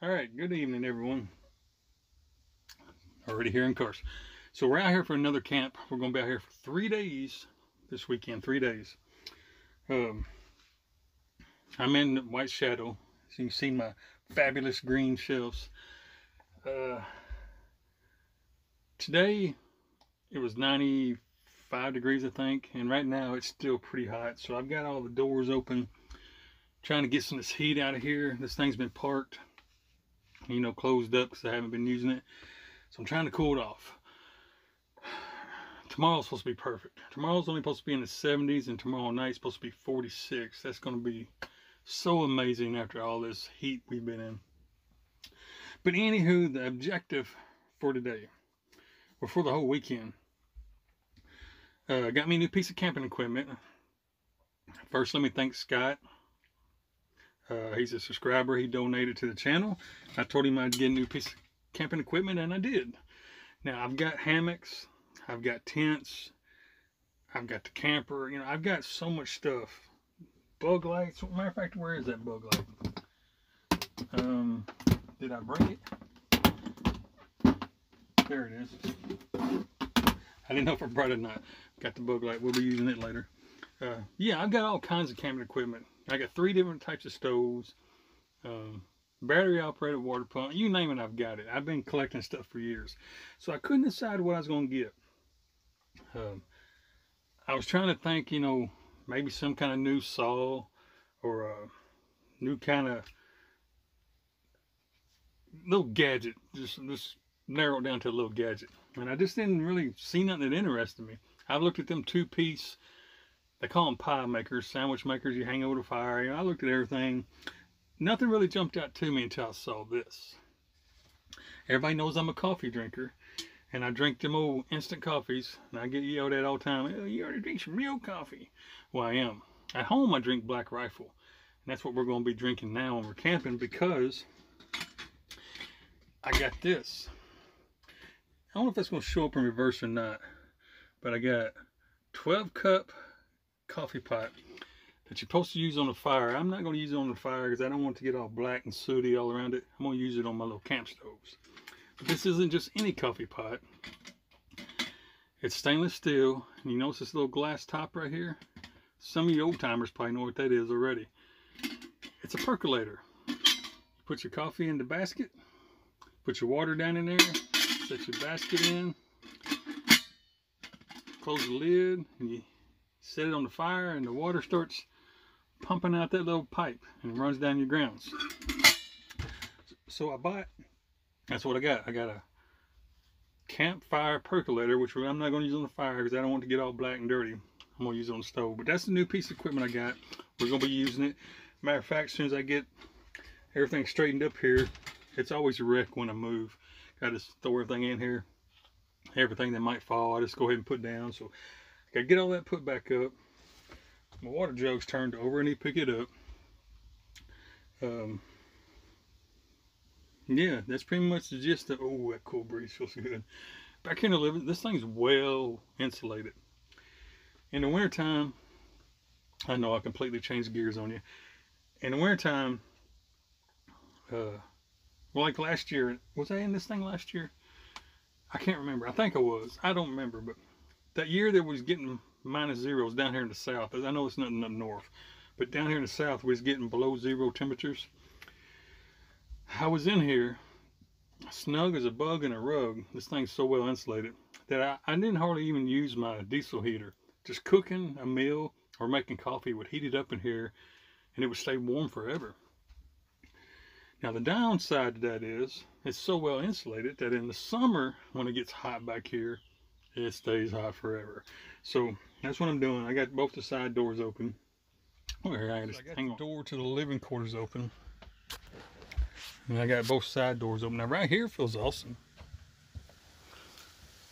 All right, good evening, everyone. Already here in cars. So we're out here for another camp. We're going to be out here for 3 days this weekend. 3 days. Um, I'm in White Shadow. So you can see my fabulous green shelves. Today it was 95 degrees, I think, and right now it's still pretty hot. So I've got all the doors open, trying to get some of this heat out of here. This thing's been parked, closed up because I haven't been using it. So I'm trying to cool it off. Tomorrow's supposed to be perfect. Tomorrow's only supposed to be in the 70s, and tomorrow night's supposed to be 46. That's going to be so amazing after all this heat we've been in. But anywho, the objective for today, or for the whole weekend, got me a new piece of camping equipment. First, let me thank Scott. He's a subscriber. He donated to the channel. I told him I'd get a new piece of camping equipment, and I did. Now, I've got hammocks. I've got tents. I've got the camper. I've got so much stuff. Bug lights. Matter of fact, where is that bug light? Did I bring it? There it is. I didn't know if I brought it or not. Got the bug light. We'll be using it later. Yeah, I've got all kinds of camping equipment. I got 3 different types of stoves. Battery operated water pump. You name it, I've got it. I've been collecting stuff for years. So I couldn't decide what I was going to get. I was trying to think, maybe some kind of new saw or a new kind of little gadget. Just narrow it down to a little gadget. And I just didn't really see nothing that interested me. I looked at them 2-piece, they call them pie makers, sandwich makers you hang over the fire. I looked at everything. Nothing really jumped out to me until I saw this. Everybody knows I'm a coffee drinker, and I drink them old instant coffees, and I get yelled at all the time, "Oh, you already drink some real coffee." Well, I am. At home, I drink Black Rifle, and that's what we're going to be drinking now when we're camping, because I got this. I don't know if that's going to show up in reverse or not, but I got 12-cup coffee pot that you're supposed to use on the fire. I'm not going to use it on the fire because I don't want it to get all black and sooty all around it. I'm going to use it on my little camp stoves. But this isn't just any coffee pot. It's stainless steel. And you notice this little glass top right here? Some of you old timers probably know what that is already. It's a percolator. You put your coffee in the basket, put your water down in there, set your basket in, close the lid, and you set it on the fire, and the water starts pumping out that little pipe and it runs down your grounds. So I bought, that's what I got. I got a campfire percolator, which I'm not going to use on the fire because I don't want it to get all black and dirty. I'm going to use it on the stove. But that's the new piece of equipment I got. We're going to be using it. Matter of fact, as soon as I get everything straightened up here, it's always a wreck when I move. I just throw everything in here. Everything that might fall, I just go ahead and put down. So I got to get all that put back up. My water jug's turned over. I need to pick it up. Yeah, that's pretty much the gist of. Oh, that cool breeze feels good. Back here in the living, this thing's well insulated. In the wintertime, I know I completely changed gears on you. In the wintertime, well, like last year, was I in this thing last year? I can't remember. I think I was. I don't remember, but that year that was getting -0 down here in the south. I know it's nothing up north, but down here in the south we was getting below 0 temperatures. I was in here snug as a bug in a rug. This thing's so well insulated that I didn't hardly even use my diesel heater. Just cooking a meal or making coffee would heat it up in here and it would stay warm forever. Now the downside to that is it's so well insulated that in the summer when it gets hot back here, it stays hot forever. So that's what I'm doing. I got both the side doors open. Oh, here, I got the door to the living quarters open. And I got both side doors open. Now right here feels awesome.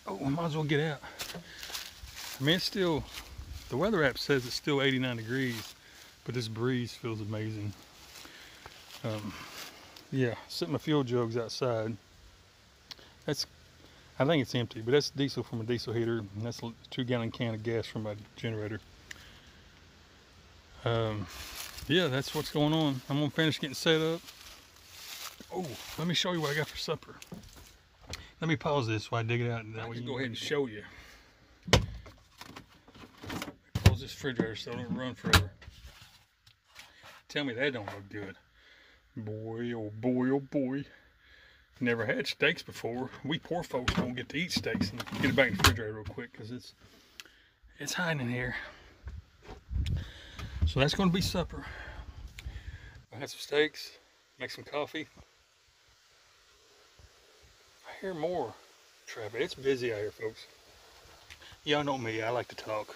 Oh, I might as well get out. I mean, it's still, the weather app says it's still 89 degrees, but this breeze feels amazing. Yeah, setting my fuel jugs outside. I think it's empty, but that's diesel from a diesel heater, and that's a 2-gallon can of gas from my generator. Yeah, that's what's going on. I'm gonna finish getting set up. Oh, let me show you what I got for supper. Let me pause this while I dig it out, and then I'll just go ahead and show you. Close this refrigerator so it don't run forever. Tell me that don't look good. Boy, oh boy, oh boy. Never had steaks before. We poor folks don't get to eat steaks. And get it back in the refrigerator real quick because it's hiding in here. So that's going to be supper. I had some steaks, make some coffee. I hear more traffic. It's busy out here, folks. Y'all know me, I like to talk.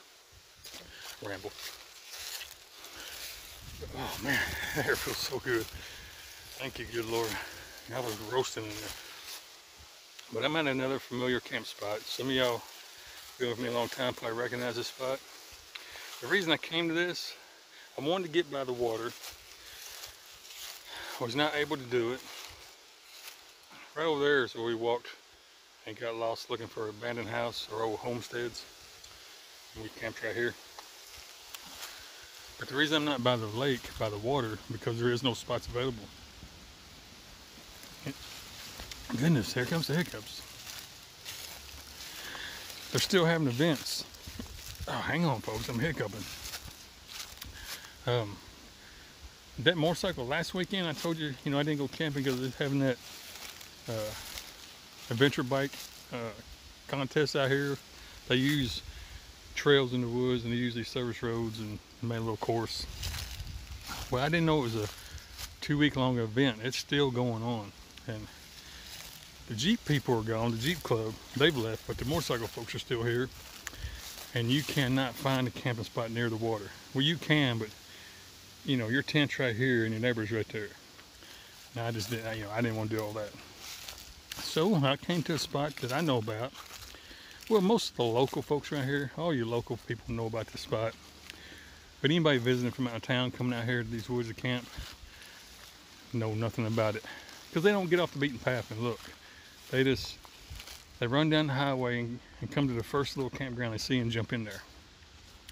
Ramble. Oh man, that air feels so good. Thank you, good Lord. I was roasting in there. But I'm at another familiar camp spot. Some of y'all been with me a long time probably recognize this spot. The reason I came to this, I wanted to get by the water. I was not able to do it. Right over there is where we walked and got lost looking for an abandoned house or old homesteads. And we camped right here. But the reason I'm not by the lake, by the water, because there is no spots available. Goodness, here comes the hiccups. They're still having events. Oh, hang on, folks, I'm hiccuping. That motorcycle last weekend, I told you, I didn't go camping because they're having that adventure bike contest out here. They use trails in the woods and they use these service roads and made a little course. Well, I didn't know it was a 2-week-long event. It's still going on. And the Jeep people are gone, the Jeep club, they've left, but the motorcycle folks are still here. And you cannot find a camping spot near the water. Well, you can, but your tent's right here and your neighbor's right there. Now I just didn't, I didn't want to do all that. So I came to a spot that I know about. Well, most of the local folks around here, all you local people know about this spot. But anybody visiting from out of town, coming out here to these woods to camp, know nothing about it. Because they don't get off the beaten path and look. They run down the highway and come to the first little campground they see and jump in there.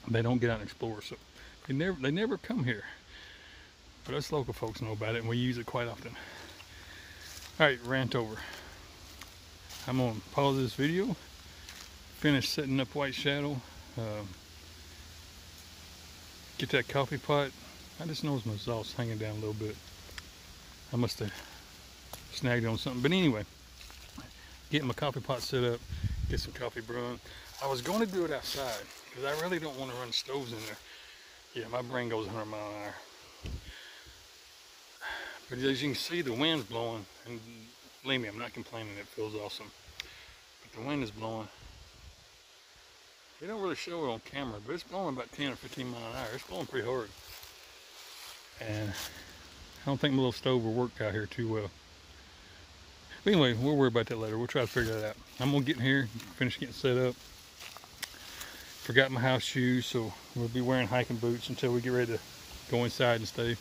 They don't get out and explore, so they never come here. But us local folks know about it and we use it quite often. Alright, rant over. I'm going to pause this video, finish setting up White Shadow, get that coffee pot. I just noticed my exhaust hanging down a little bit. I must have snagged on something. But anyway, getting my coffee pot set up, get some coffee brewing. I was going to do it outside because I really don't want to run stoves in there. Yeah, my brain goes 100 miles an hour. But as you can see, the wind's blowing, and believe me, I'm not complaining, it feels awesome. But the wind is blowing. They don't really show it on camera, but it's blowing about 10 or 15 miles an hour. It's blowing pretty hard. And I don't think my little stove will work out here too well. But anyway, we'll worry about that later. We'll try to figure that out. I'm gonna get in here, finish getting set up. Forgot my house shoes, so we'll be wearing hiking boots until we get ready to go inside and stay.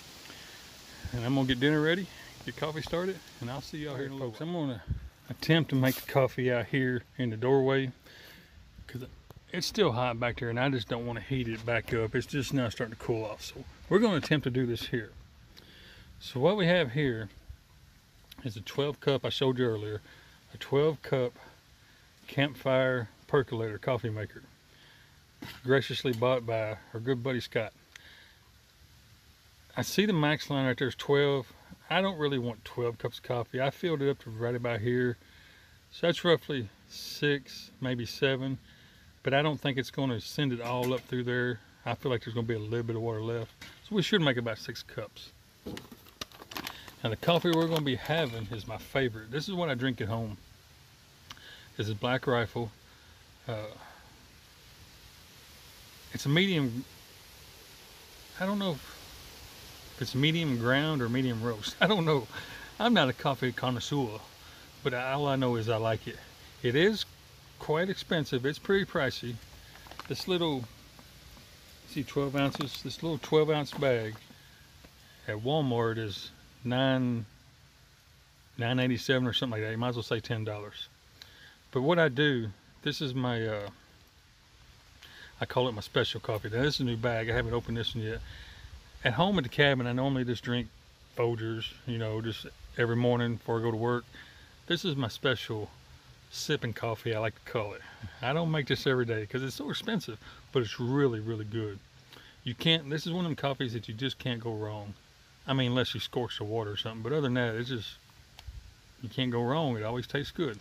And I'm gonna get dinner ready, get coffee started, and I'll see y'all here in a little while. I'm gonna attempt to make the coffee out here in the doorway because it's still hot back there and I just don't want to heat it back up. It's just now starting to cool off. So we're gonna attempt to do this here. So what we have here is a 12 cup, I showed you earlier, a 12 cup campfire percolator coffee maker. Graciously bought by our good buddy Scott. I see the max line right there is 12. I don't really want 12 cups of coffee. I filled it up to right about here. So that's roughly 6, maybe 7. But I don't think it's going to send it all up through there. I feel like there's going to be a little bit of water left. So we should make about 6 cups. Now the coffee we're going to be having is my favorite. This is what I drink at home. This is Black Rifle. It's a medium, I don't know if it's medium ground or medium roast. I don't know. I'm not a coffee connoisseur, but all I know is I like it. It is quite expensive. It's pretty pricey. This little, see, 12 ounces, this little 12-ounce bag at Walmart is $9.87 or something like that. You might as well say $10. But what I do, this is my I call it my special coffee. Now this is a new bag. I haven't opened this one yet. At home at the cabin, I normally just drink Folgers, just every morning before I go to work. This is my special sipping coffee, I like to call it. I don't make this every day because it's so expensive, but it's really, really good. You can't, this is one of them coffees that you just can't go wrong. I mean, unless you scorch the water or something, but other than that, it's just, you can't go wrong. It always tastes good.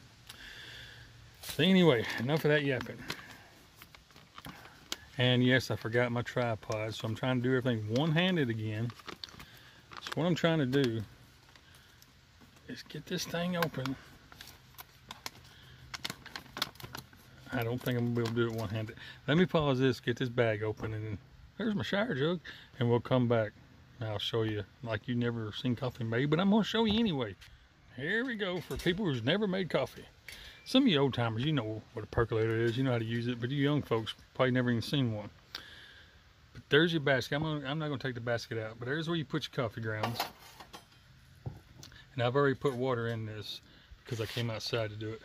So anyway, enough of that yapping. And yes, I forgot my tripod, so I'm trying to do everything one-handed again. So what I'm trying to do is get this thing open. I don't think I'm gonna be able to do it one-handed. Let me pause this, get this bag open, and there's my shower jug, and we'll come back. I'll show you like you've never seen coffee made, but I'm gonna show you anyway. Here we go for people who's never made coffee. Some of you old timers, you know what a percolator is, you know how to use it, but you young folks probably never even seen one. But there's your basket. I'm not gonna take the basket out, but there's where you put your coffee grounds. And I've already put water in this because I came outside to do it.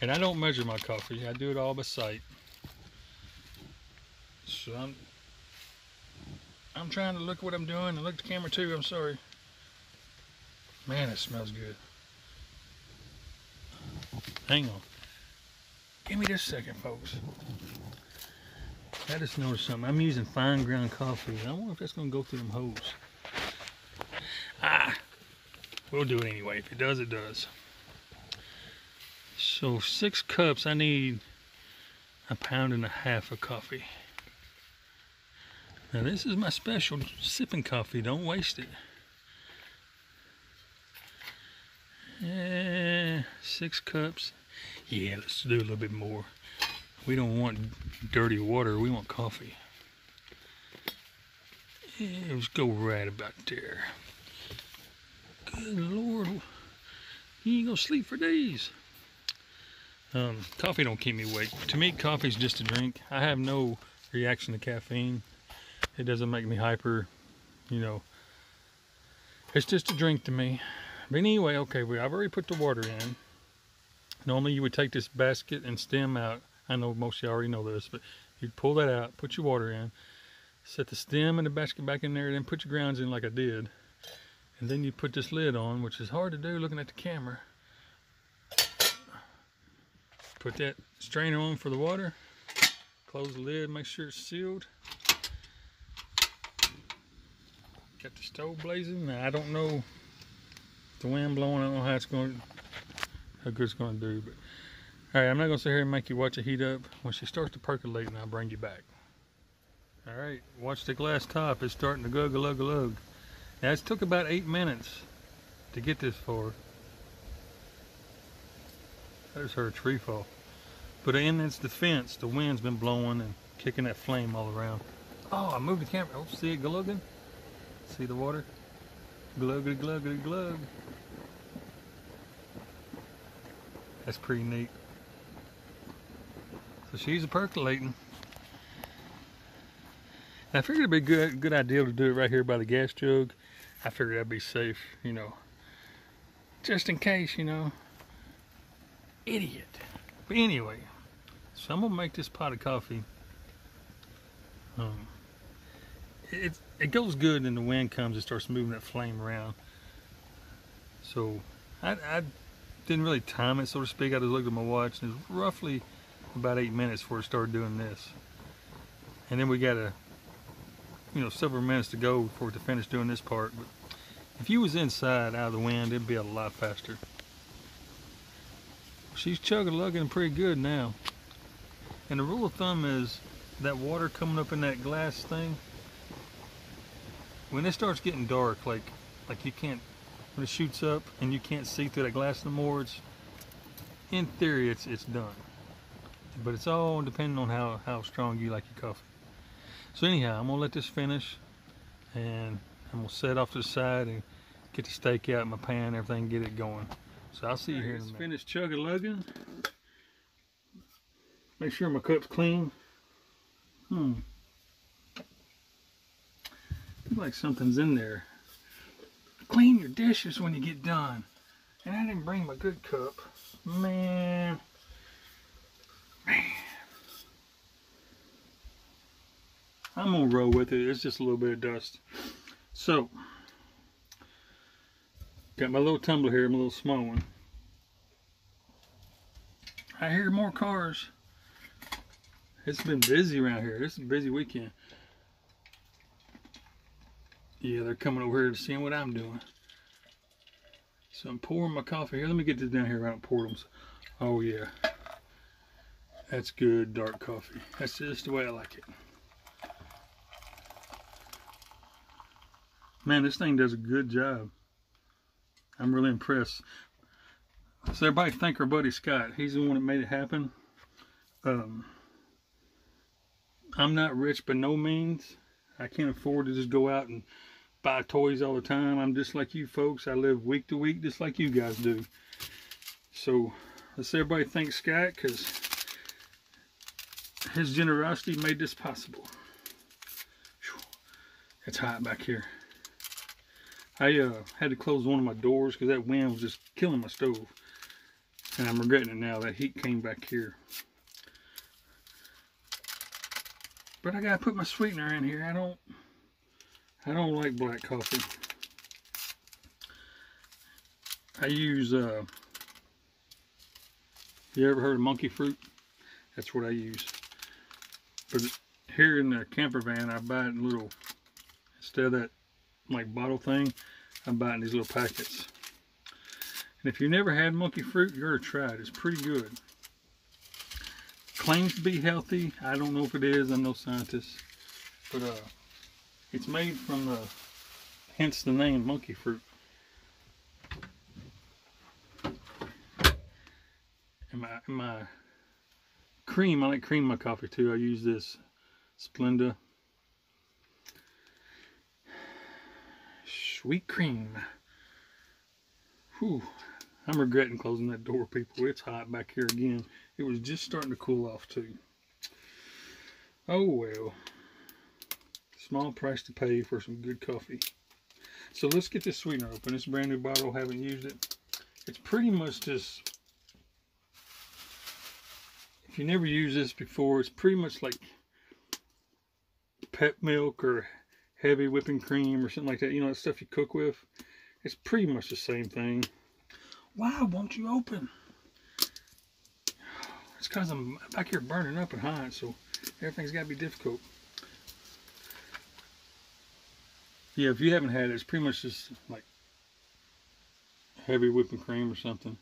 And I don't measure my coffee, I do it all by sight. So I'm trying to look what I'm doing and look at the camera too, I'm sorry. Man, it smells good. Hang on. Give me just a second, folks. I just noticed something. I'm using fine ground coffee. I wonder if that's gonna go through them holes. We'll do it anyway. If it does, it does. So 6 cups, I need 1.5 pounds of coffee. Now this is my special sipping coffee, don't waste it. 6 cups. Yeah, let's do a little bit more. We don't want dirty water, we want coffee. Yeah, let's go right about there. Good Lord, you ain't gonna sleep for days. Coffee don't keep me awake. To me, coffee's just a drink. I have no reaction to caffeine. It doesn't make me hyper, you know. It's just a drink to me. But anyway, okay, I've already put the water in. Normally you would take this basket and stem out. I know most of you already know this, but you'd pull that out, put your water in, set the stem and the basket back in there, then put your grounds in like I did. And then you put this lid on, which is hard to do looking at the camera. Put that strainer on for the water. Close the lid, make sure it's sealed. Got the stove blazing. Now I don't know the wind blowing. I don't know how good it's going to do. But all right, I'm not going to sit here and make you watch it heat up. When she starts to percolate, I'll bring you back. All right, watch the glass top. It's starting to glug. Now it took about 8 minutes to get this far. I just heard a tree fall. But in its defense, the wind's been blowing and kicking that flame all around. Oh, I moved the camera. Oh, see it glugging? See the water? Gluggity, gluggity, glug. That's pretty neat. So she's percolating. And I figured it'd be a good idea to do it right here by the gas jug. I figured that'd be safe, you know. Just in case, you know. Idiot. But anyway, so I'm gonna make this pot of coffee. It goes good and the wind comes and starts moving that flame around. So I didn't really time it, so to speak. I just looked at my watch and it was roughly about 8 minutes before it started doing this. And then we got several minutes to go before to finish doing this part. But if you was inside out of the wind, it'd be a lot faster. She's chug-a-lugging pretty good now. And the rule of thumb is that water coming up in that glass thing, when it starts getting dark, like you can't, when it shoots up and you can't see through that glass no more, in theory it's done. But it's all depending on how strong you like your coffee. So anyhow, I'm gonna let this finish and I'm gonna set it off to the side and get the steak out in my pan, everything, get it going. So I'll see you here in a minute. Finished chug-a-lugging. Make sure my cup's clean. Looks like something's in there. Clean your dishes when you get done. And I didn't bring my good cup. Man. I'm gonna roll with it. It's just a little bit of dust. So Got my little tumbler here, my little small one. I hear more cars. It's been busy around here. This is a busy weekend. Yeah, they're coming over here to see what I'm doing. So I'm pouring my coffee here. Let me get this down here. I don't pour them. Oh yeah, that's good dark coffee. That's just the way I like it. Man, this thing does a good job. I'm really impressed. So everybody thank our buddy Scott. He's the one that made it happen. I'm not rich by no means. I can't afford to just go out and buy toys all the time. I'm just like you folks. I live week to week just like you guys do. So let's everybody thank Scott, because his generosity made this possible. It's hot back here. I had to close one of my doors because that wind was just killing my stove. And I'm regretting it now. That heat came back here. But I gotta put my sweetener in here. I don't like black coffee. I use you ever heard of monkey fruit? That's what I use. But here in the camper van, I buy it in little, instead of that like bottle thing, I'm buying these little packets. And if you never had monkey fruit, you ought to try it. It's pretty good. Claims to be healthy. I don't know if it is. I'm no scientist. But it's made from hence the name monkey fruit. And my cream, I like cream in my coffee too. I use this Splenda sweet cream. Whew. I'm regretting closing that door, people. It's hot back here again. It was just starting to cool off too. Oh well. Small price to pay for some good coffee. So let's get this sweetener open. It's a brand new bottle. Haven't used it. It's pretty much just, if you never used this before, it's pretty much like pep milk or heavy whipping cream or something like that. You know, that stuff you cook with. It's pretty much the same thing. Why won't you open? It's because I'm back here burning up and hot, so everything's got to be difficult. Yeah, if you haven't had it, it's pretty much just like heavy whipping cream or something.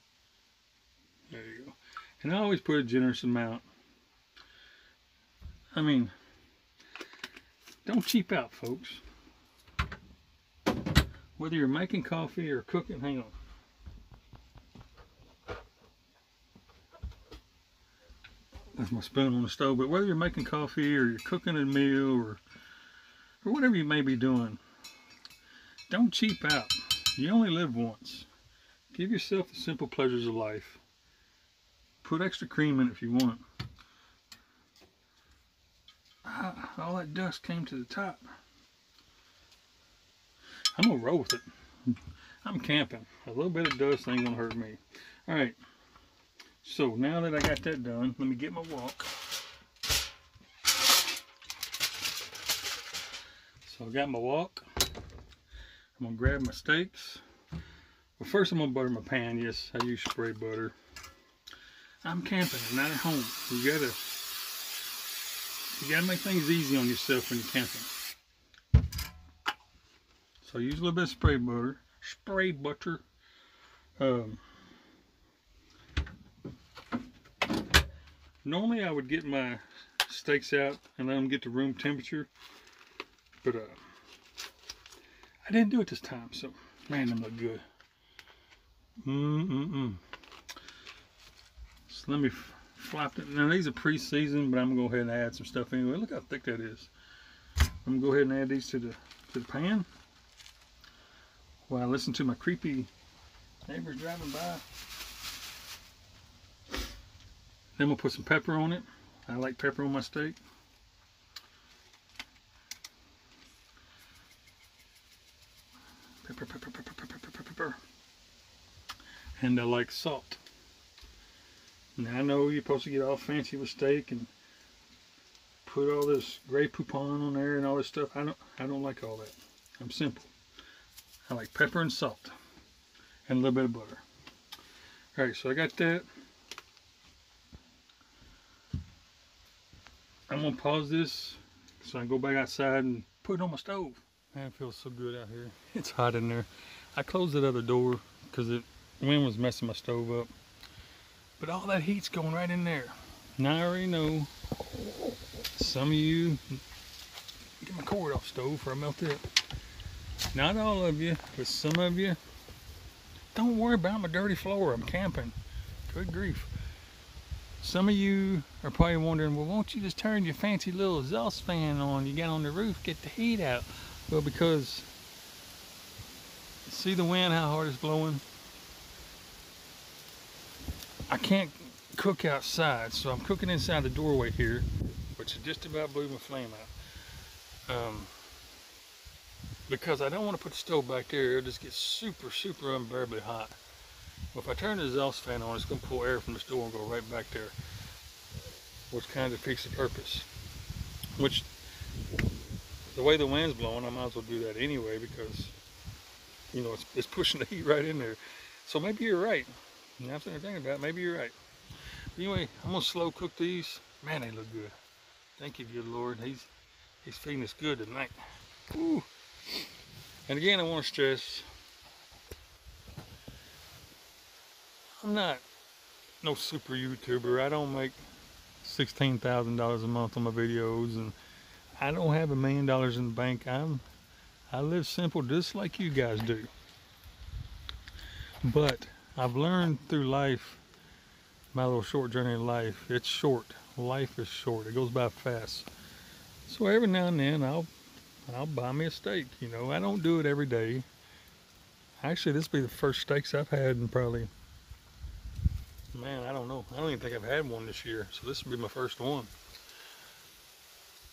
There you go. And I always put a generous amount. I mean, don't cheap out, folks. Whether you're making coffee or cooking, hang on. That's my spoon on the stove. But whether you're making coffee or you're cooking a meal or whatever you may be doing, don't cheap out. You only live once. Give yourself the simple pleasures of life. Put extra cream in it if you want. All that dust came to the top. I'm gonna roll with it. I'm camping. A little bit of dust ain't gonna hurt me. All right. So now that I got that done, let me get my wok. So I got my wok. I'm gonna grab my steaks. Well, first I'm gonna butter my pan. Yes, I use spray butter. I'm camping, not at home. You gotta make things easy on yourself when you're camping. So I use a little bit of spray butter. Normally I would get my steaks out and let them get to room temperature, but I didn't do it this time. So man, them look good. So let me flop it. Now these are pre-seasoned, but I'm gonna go ahead and add some stuff anyway. Look how thick that is. I'm gonna go ahead and add these to the pan while I listen to my creepy neighbors driving by. Then we'll put some pepper on it. I like pepper on my steak. Pepper. And I like salt. Now I know you're supposed to get all fancy with steak and put all this Grey Poupon on there and all this stuff. I don't like all that. I'm simple. I like pepper and salt. and a little bit of butter. All right, so I got that. I'm gonna pause this so I can go back outside and put it on my stove. Man, it feels so good out here. It's hot in there. I closed that other door because the wind was messing my stove up. But all that heat's going right in there. Now I already know some of you, get my cord off stove before I melt it. Not all of you, but some of you, don't worry about my dirty floor. I'm camping. Good grief. Some of you are probably wondering, well, won't you just turn your fancy little exhaust fan on you got on the roof, get the heat out? Well, because see the wind, how hard it's blowing? I can't cook outside, so I'm cooking inside the doorway here, which just about blew my flame out. Because I don't want to put the stove back there, it'll just get super, super unbearably hot. Well, if I turn the exhaust fan on, it's going to pull air from this door and go right back there, which kind of defeats the purpose. Which, the way the wind's blowing, I might as well do that anyway because, you know, it's pushing the heat right in there. So maybe you're right. And after thinking about it, maybe you're right. But anyway, I'm going to slow cook these. Man, they look good. Thank you, good Lord. He's feeding us good tonight. Woo. And again, I want to stress, I'm not no super YouTuber. I don't make $16,000 a month on my videos, and I don't have $1 million in the bank. I live simple just like you guys do. But I've learned through life, my little short journey in life, it's short. Life is short. It goes by fast. So every now and then I'll buy me a steak. You know, I don't do it every day. Actually, this will be the first steaks I've had in probably, man, I don't know. I don't even think I've had one this year. So this will be my first one.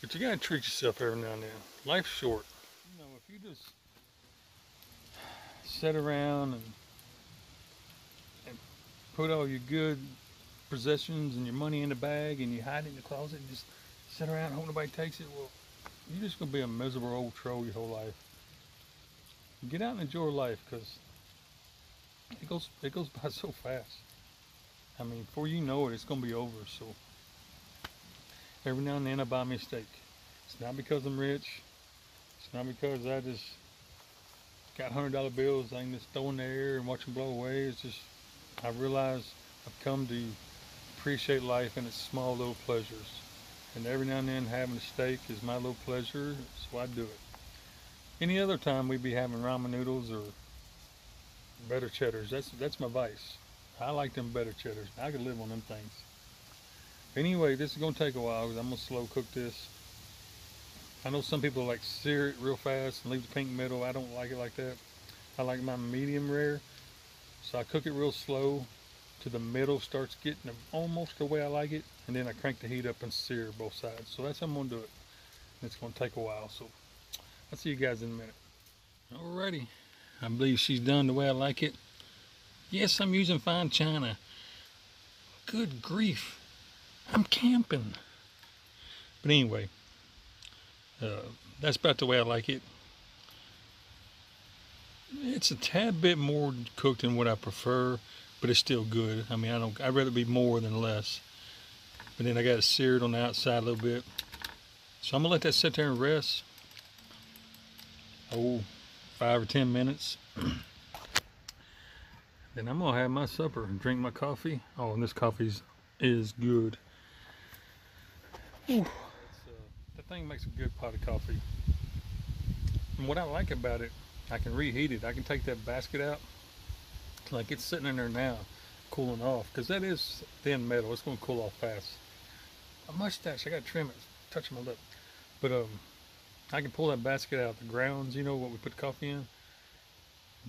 But you gotta treat yourself every now and then. Life's short. You know, if you just sit around and put all your good possessions and your money in the bag and you hide it in the closet and just sit around and hope nobody takes it, well, you're just gonna be a miserable old troll your whole life. Get out and enjoy life, because it goes by so fast. I mean, before you know it, it's gonna be over. So every now and then I buy me a steak. It's not because I'm rich. It's not because I just got $100 bills I can just throw in the air and watch them blow away. It's just I realize I've come to appreciate life and its small little pleasures. And every now and then having a steak is my little pleasure, so I do it. Any other time we'd be having ramen noodles or better cheddars. That's my vice. I like them better cheddars. I could live on them things. Anyway, this is going to take a while because I'm going to slow cook this. I know some people like sear it real fast and leave the pink middle. I don't like it like that. I like my medium rare. So I cook it real slow till the middle starts getting almost the way I like it. And then I crank the heat up and sear both sides. So that's how I'm going to do it. It's going to take a while. So I'll see you guys in a minute. Alrighty. I believe she's done the way I like it. Yes, I'm using fine china. Good grief. I'm camping. But anyway, that's about the way I like it. It's a tad bit more cooked than what I prefer, but it's still good. I mean, I'd rather be more than less. But then I got it seared on the outside a little bit. So I'm gonna let that sit there and rest. 5 or 10 minutes. Then I'm gonna have my supper and drink my coffee. Oh, and this coffee is good. The thing makes a good pot of coffee. And what I like about it, I can reheat it. I can take that basket out, like it's sitting in there now, cooling off, because that is thin metal. It's gonna cool off fast. My mustache, I gotta trim it. It's touching my lip. But I can pull that basket out, the grounds, you know, what we put the coffee in,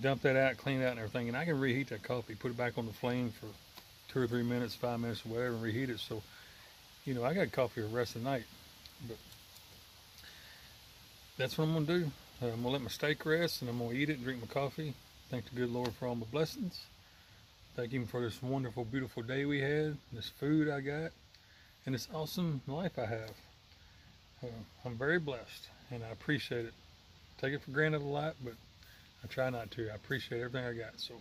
dump that out, clean it out and everything, and I can reheat that coffee, put it back on the flame for 2 or 3 minutes, 5 minutes, or whatever, and reheat it. So, you know, I got coffee for the rest of the night. But that's what I'm gonna do. I'm gonna let my steak rest, and I'm gonna eat it and drink my coffee. Thank the good Lord for all my blessings. Thank Him for this wonderful, beautiful day we had, this food I got, and this awesome life I have. I'm very blessed, and I appreciate it. Take it for granted a lot, but I try not to. I appreciate everything I got. So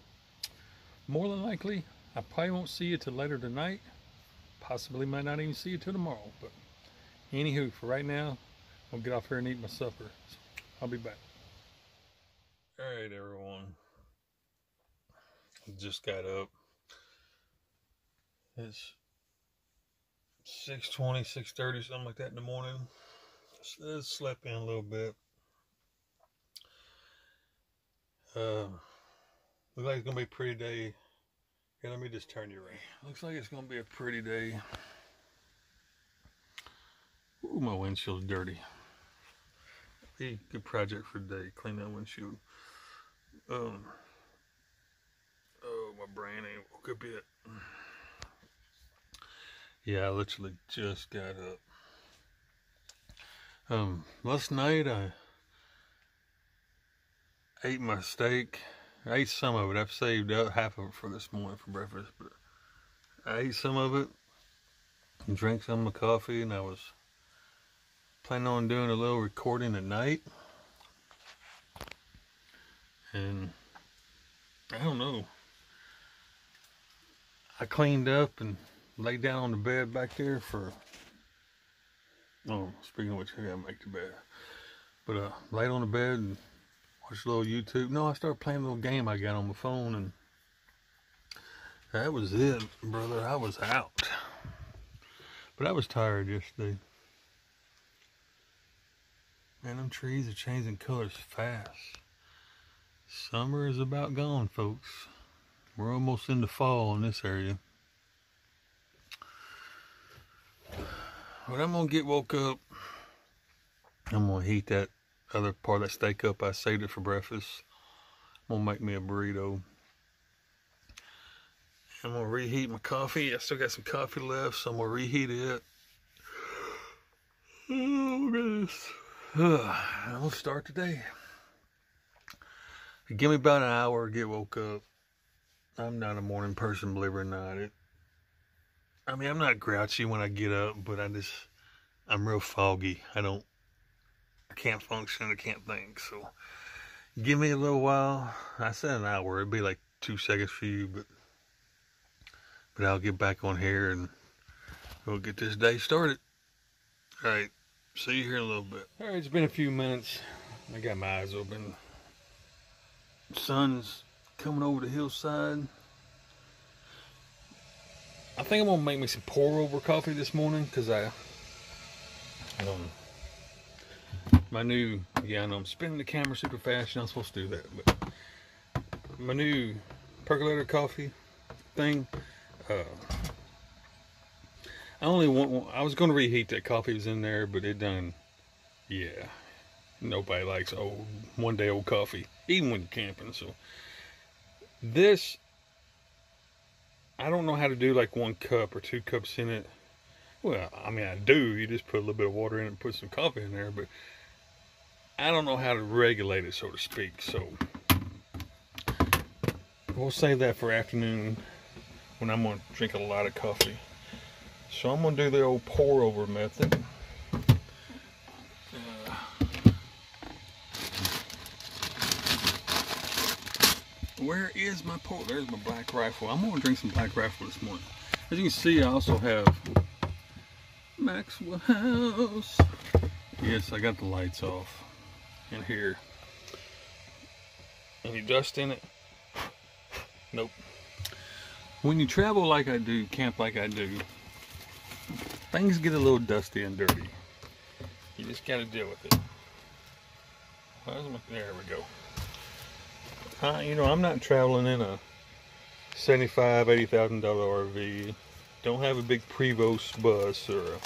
more than likely, I probably won't see you till later tonight. Possibly might not even see you till tomorrow. But anywho, for right now, I'll get off here and eat my supper. So I'll be back. Alright, everyone. I just got up. It's 6:20, 6:30, something like that in the morning. I slept in a little bit. Looks like it's gonna be a pretty day. Yeah, let me just turn you around. Looks like it's gonna be a pretty day. Ooh, my windshield's dirty. Be a good project for the day. Clean that windshield. Oh, my brain ain't woke up yet. Yeah, I literally just got up. Last night I ate my steak. I ate some of it. I've saved up half of it for this morning for breakfast, but I ate some of it and drank some of my coffee, and I was planning on doing a little recording at night. And I don't know. I cleaned up and laid down on the bed back there for, oh, speaking of which, I gotta make the bed. But laid on the bed and watched a little YouTube. No, I started playing a little game I got on my phone, and that was it, brother. I was out. But I was tired yesterday. Man, them trees are changing colors fast. Summer is about gone, folks. We're almost into fall in this area. But I'm gonna get woke up. I'm gonna heat that other part of that steak up. I saved it for breakfast. I'm gonna make me a burrito. I'm gonna reheat my coffee. I still got some coffee left, so I'm gonna reheat it. Oh, goodness. I'm gonna start today. Give me about an hour to get woke up. I'm not a morning person, believe it or not. I mean, I'm not grouchy when I get up, but I'm real foggy. I can't function, I can't think. So give me a little while. I said an hour, it'd be like 2 seconds for you, but I'll get back on here and we'll get this day started. All right, see you here in a little bit. All right, it's been a few minutes. I got my eyes open. Sun's coming over the hillside. I think I'm gonna make me some pour-over coffee this morning because my new, yeah, I know I'm spinning the camera super fast. You're not supposed to do that, but my new percolator coffee thing. I only want one. I was gonna reheat that coffee was in there, but it done. Yeah, nobody likes one day old coffee, even when you're camping. So this, I don't know how to do like 1 cup or 2 cups in it. Well, I mean, I do. You just put a little bit of water in it and put some coffee in there, but I don't know how to regulate it, so to speak. So we'll save that for afternoon when I'm going to drink a lot of coffee. So I'm going to do the old pour-over method. Where is my pour? There's my Black Rifle. I'm going to drink some Black Rifle this morning. As you can see, I also have Maxwell House. Yes, I got the lights off in here. Any dust in it? Nope. When you travel like I do, camp like I do, things get a little dusty and dirty. You just got to deal with it. There we go. You know, I'm not traveling in a $75,000, $80,000 RV. Don't have a big Prevost bus or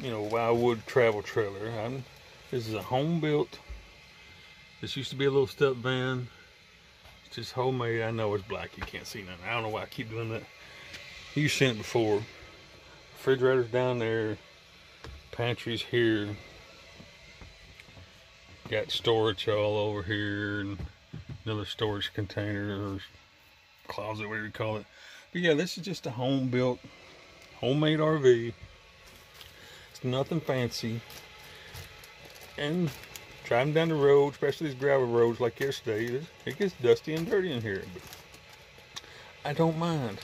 a, Wildwood travel trailer. This is a home built. This used to be a little step van. It's just homemade. I know it's black. You can't see nothing. I don't know why I keep doing that. You've seen it before. Refrigerator's down there. Pantry's here. Got storage all over here. And another storage container or closet, whatever you call it. But yeah, this is just a home-built, homemade RV. It's nothing fancy. And driving down the road, especially these gravel roads like yesterday, it gets dusty and dirty in here. But I don't mind.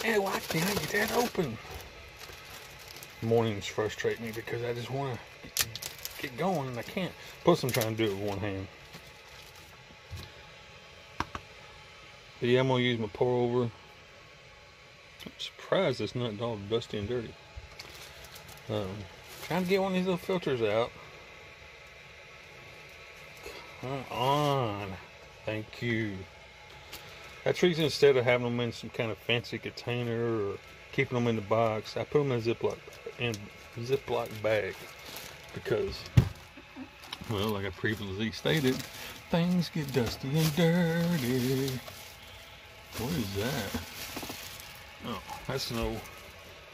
Hey, why can't I get that open? Mornings frustrate me because I just want to get going and I can't. Plus I'm trying to do it with one hand. But yeah, I'm going to use my pour over. I'm surprised it's not all dusty and dirty. Trying to get one of these little filters out. Come on. Thank you. That's the reason, instead of having them in some kind of fancy container or keeping them in the box, I put them in a Ziploc bag. Because, well, like I previously stated, things get dusty and dirty. What is that? Oh, that's no.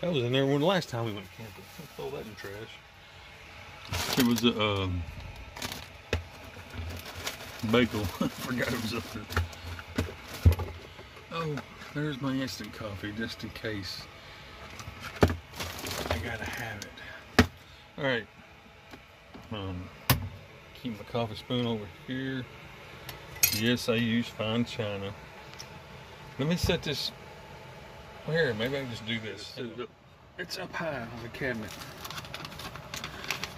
That was in there when the last time we went camping. Let's throw that in the trash. It was a bagel. I forgot it was up there. Oh, there's my instant coffee, just in case. I gotta have it. All right. Keep my coffee spoon over here. Yes, I use fine china. Let me set this. Here, maybe I can just do this. It's up high on the cabinet.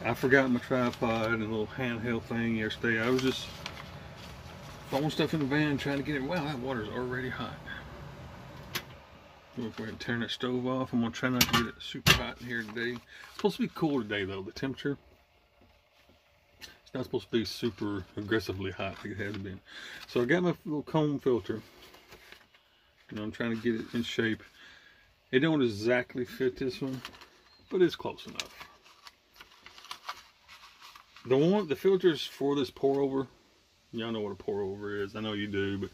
I forgot my tripod and a little handheld thing yesterday. I was just throwing stuff in the van trying to get it. Wow, that water's already hot. We'll go ahead and turn that stove off. I'm going to try not to get it super hot in here today. It's supposed to be cool today though, the temperature. It's not supposed to be super aggressively hot like it has been. So I got my little comb filter. And I'm trying to get it in shape. It don't exactly fit this one, but it's close enough. The filters for this pour over, y'all know what a pour over is. I know you do, but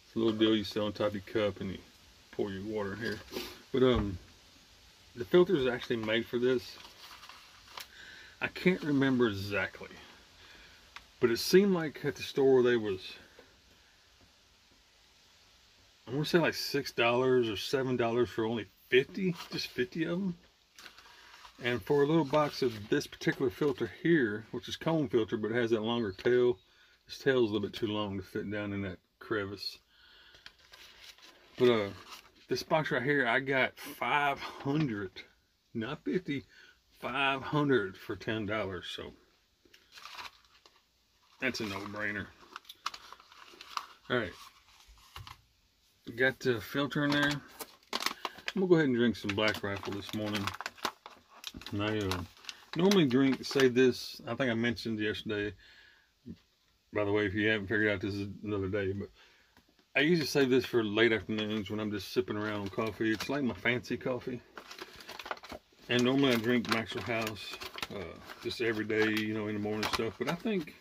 it's a little deal you set on top of your cup and you pour your water in here. But the filter is actually made for this. I can't remember exactly, but it seemed like at the store they was, I want to say like $6 or $7 for only 50, just 50 of them. And for a little box of this particular filter here, which is cone filter, but it has that longer tail. This tail's a little bit too long to fit down in that crevice. But this box right here, I got 500, not 50, 500 for $10. So that's a no-brainer. All right. Got the filter in there. I'm gonna go ahead and drink some Black Rifle this morning. And I normally drink, say this, I think I mentioned yesterday. By the way, if you haven't figured out, this is another day, but I usually save this for late afternoons when I'm just sipping around on coffee. It's like my fancy coffee. And normally I drink Maxwell House just every day, you know, in the morning stuff. But I think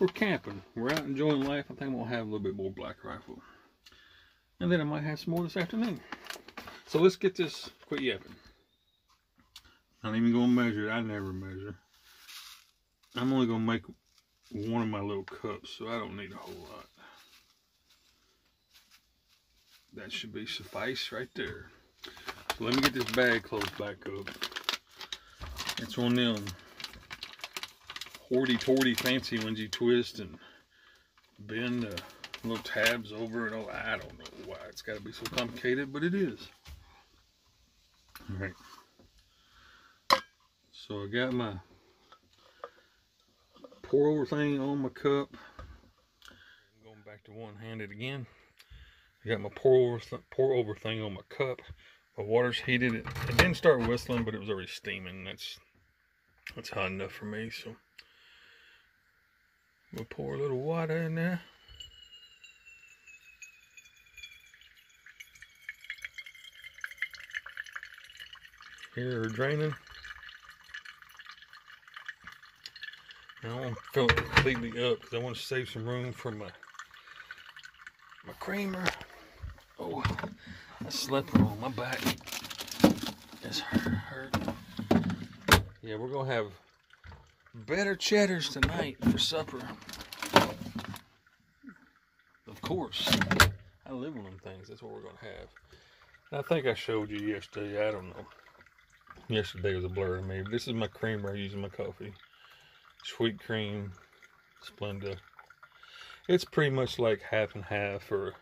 we're camping. We're out enjoying life. I think we'll have a little bit more Black Rifle. And then I might have some more this afternoon. So let's get this, quit yapping. Not even going to measure it. I never measure. I'm only going to make one of my little cups, so I don't need a whole lot. That should be suffice right there. So let me get this bag closed back up. It's one of them hoity-toity fancy ones you twist and bend little tabs over it. Oh, I don't know why it's got to be so complicated, but it is. All right. So I got my pour over thing on my cup. I'm going back to one-handed again. I got my pour over thing on my cup. My water's heated. It didn't start whistling, but it was already steaming. That's hot enough for me. So we'll pour a little water in there. Here we're draining. I don't want to fill it completely up because I want to save some room for my creamer. Oh, I slept on my back. It's hurt. Yeah, we're gonna have better cheddars tonight for supper. Of course, I live on them things. That's what we're gonna have. And I think I showed you yesterday. I don't know. Yesterday was a blur to me. But this is my creamer I use in my coffee. Sweet cream, Splenda. It's pretty much like half and half, or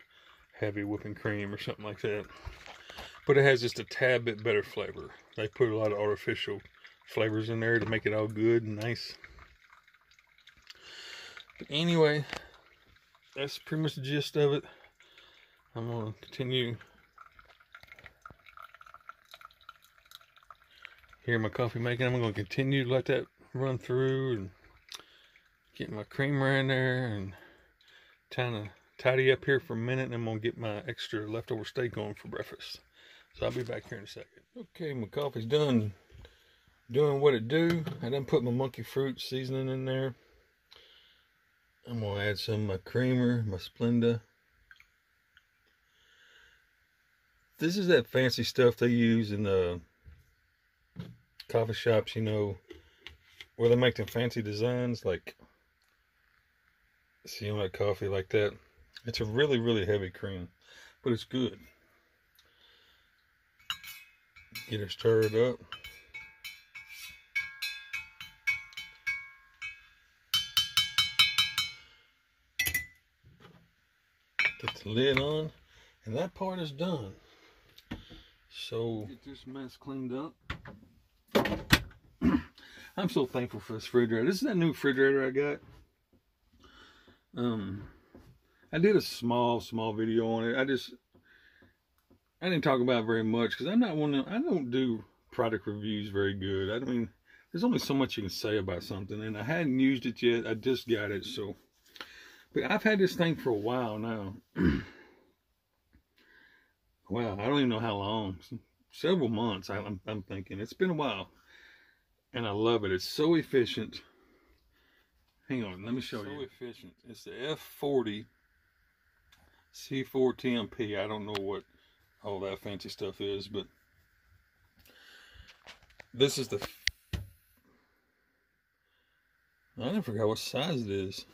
heavy whipping cream or something like that. But it has just a tad bit better flavor. They put a lot of artificial flavors in there to make it all good and nice. But anyway, that's pretty much the gist of it. I'm going to continue here my coffee making. I'm going to continue to let that run through and get my creamer in there and kind of tidy up here for a minute, and I'm going to get my extra leftover steak on for breakfast. So I'll be back here in a second. Okay, my coffee's done doing what it do. I done put my monkey fruit seasoning in there. I'm going to add some of my creamer, my Splenda. This is that fancy stuff they use in the coffee shops, you know, where they make them fancy designs, like, see on that coffee like that. It's a really, really heavy cream, but it's good. Get her stirred up. Get the lid on, and that part is done. So get this mess cleaned up. I'm so thankful for this refrigerator. This is that new refrigerator I got. I did a small video on it. I didn't talk about it very much because I'm not one of them. I don't do product reviews very good. I mean, there's only so much you can say about something, and I hadn't used it yet. I just got it, so. But I've had this thing for a while now. Wow, I don't even know how long. Several months, I'm thinking. It's been a while. And I love it. It's so efficient. Hang on, let me show you. So efficient. It's the F40 C410P. I don't know what all that fancy stuff is, but this is the, I forgot what size it is.